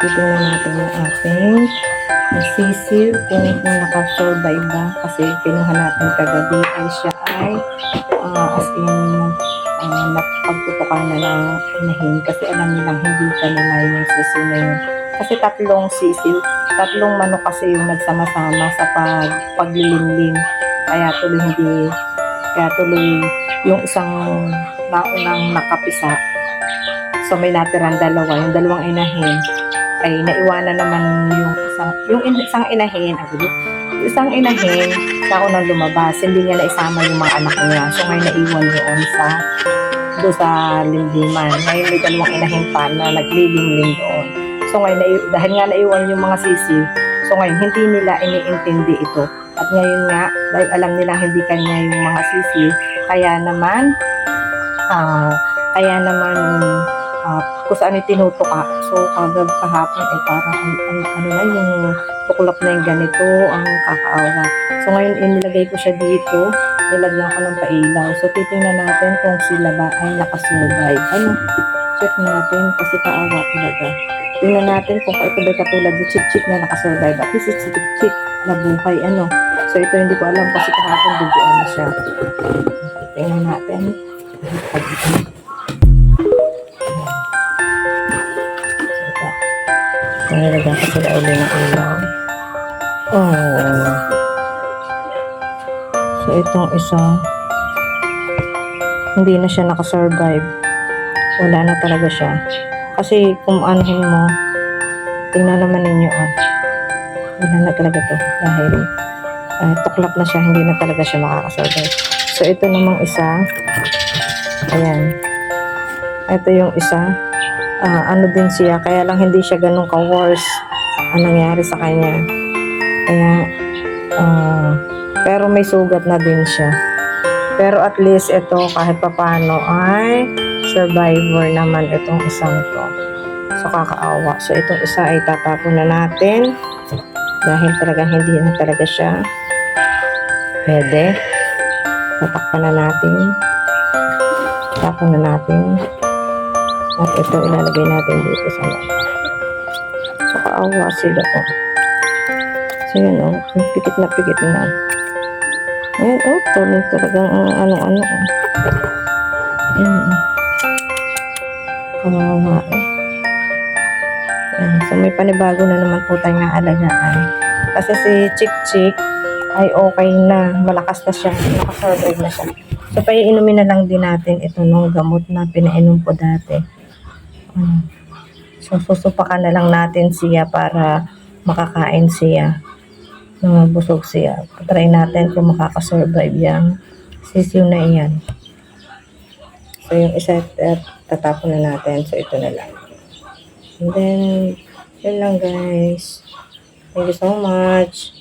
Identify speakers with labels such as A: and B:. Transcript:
A: Titingnan natin yung ating sisiw kung nakasurvive ba. Kasi kinuha natin kagabi ay siya ay as in napagtutukan na ng inahin. Kasi alam nilang hindi kanila yung sisiw na yun. Kasi tatlong manok kasi yung nagsama-sama sa paglilimlim. Kaya tuloy yung isang naunang nakapisa. So may natirang dalawa, yung dalawang inahin ay naiwanan naman yung isang inahin, yung isang inahin sa unang lumabas, hindi niya naisama yung mga anak niya. So ngayon naiwan doon sa limliman. Ngayon may dalawang inahin pa na naglilimlim doon. So ngayon, dahil nga naiwan yung mga sisiw, so ngayon hindi nila iniintindi ito. At ngayon nga, dahil alam nila hindi kanya yung mga sisiw, kaya naman kung saan tinutuka. So kahapon ay parang ano na yung tuklap na yung ganito, ang kakaawa. So ngayon inilagay ko siya dito, nilagyan ko ng pailaw. So titingnan natin kung sila ba ay nakasurvive. Check natin kasi kaawa talaga. Tingnan natin kung ito ba katulad ng chik-chik na nakasurvive. At least it's chik-chik na buhay. So ito hindi ko alam kasi kahapon duguan na siya. Tingnan natin. Nalagyan ko sila ulit ng ilaw. So itong isa, hindi na siya nakasurvive. Wala na talaga siya. Kasi kung anuhin mo, tingnan naman ninyo, wala na talaga to. Dahil tuklap na siya, hindi na talaga siya makakasurvive. So ito namang isa, ayan. Ito yung isa, ano din siya, kaya lang hindi siya ganun ka-worse ang nangyari sa kanya. Kaya, pero may sugat na din siya. Pero at least ito, kahit papano, ay survivor naman itong isang to. So, kakaawa. So, itong isa ay tatapon na natin. Dahil talagang hindi na talaga siya pwede. Tatakpan na natin. Tapon na natin. At ito ilalagay natin dito sa loob. So, kaawa sila po. So, yun pikit na pikit na. Ayan, tuloy talagang ano-ano. Ayan, kawawa Ayan, so, may panibago na naman po tayong alagaan. Kasi si Chik-Chik ay okay na, malakas na siya, nakasurvive na siya. So, paiinumin na lang din natin ito nung gamot na pinainom po dati. So, susupakan na lang natin siya para makakain siya. Busog siya. Try natin kung makakasurvive yung sisiw na iyan. So, yung isa tatapon na natin. So, ito na lang. And then, yun lang guys. Thank you so much.